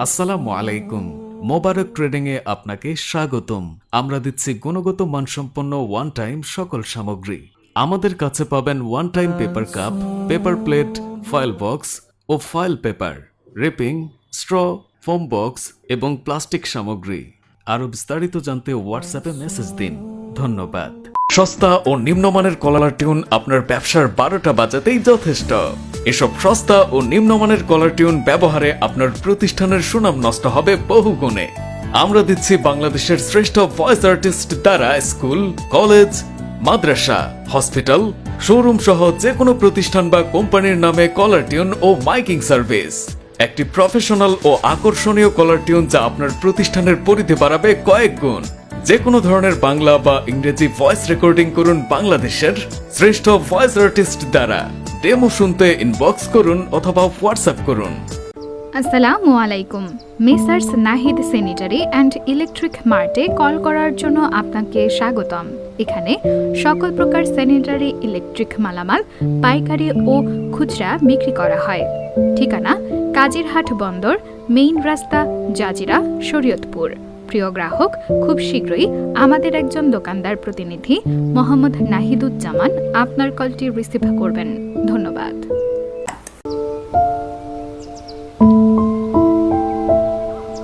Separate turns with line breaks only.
আসসালামু আলাইকুম। মোবারক ট্রেডিং এ আপনাকে স্বাগতম। আমরা দিচ্ছি গুণগত মানসম্পন্ন ওয়ান টাইম সকল সামগ্রী। আমাদের কাছে পাবেন one time paper cup, paper plate, foil box ও ফয়েল পেপার, রিপিং, স্ট্র, ফোম বক্স এবং প্লাস্টিক সামগ্রী। আরো বিস্তারিত জানতে হোয়াটসঅ্যাপে মেসেজ দিন। ধন্যবাদ। সস্তা ও নিম্নমানের কলার টিউন আপনার ব্যবসার 12টা বাজাতেই যথেষ্ট। এসব সস্তা ও নিম্নমানের কলার টিউন ব্যবহারে আপনার প্রতিষ্ঠানের সুনাম নষ্ট হবে বহুগুণে। আমরা দিচ্ছি বাংলাদেশের শ্রেষ্ঠ ভয়েস আর্টিস্ট দ্বারা স্কুল, কলেজ, মাদ্রাসা, হসপিটাল, শোরুম সহ যে কোনো প্রতিষ্ঠান বা কোম্পানির নামে কলার টিউন ও মাইকিং সার্ভিস। একটি প্রফেশনাল ও আকর্ষণীয় কলার টিউন যা আপনার প্রতিষ্ঠানের পরিধি বাড়াবে কয়েক গুণ। যে কোনো ধরনের বাংলা বা ইংরেজি ভয়েস রেকর্ডিং করুন বাংলাদেশের শ্রেষ্ঠ ভয়েস আর্টিস্ট দ্বারা। ডেমো শুনতে ইনবক্স করুন অথবা হোয়াটসঅ্যাপ করুন।
আসসালামু আলাইকুম। Messrs Nahid sanitary and electric মার্টে কল করার জন্য আপনাকে স্বাগতম। এখানে সকল প্রকার স্যানিটারি ইলেকট্রিক মালামাল পাইকারি ও খুচরা বিক্রি করা হয়। ঠিকানা কাজিরহাট বন্দর, মেইন রাস্তা, জাজিরা, শরীয়তপুর। প্রিয় গ্রাহক, খুব শীঘ্রই আমাদের একজন দোকানদার প্রতিনিধি মোহাম্মদ নাহিদুজ্জামান আপনার কলটি রিসিভ করবেন। ধন্যবাদ।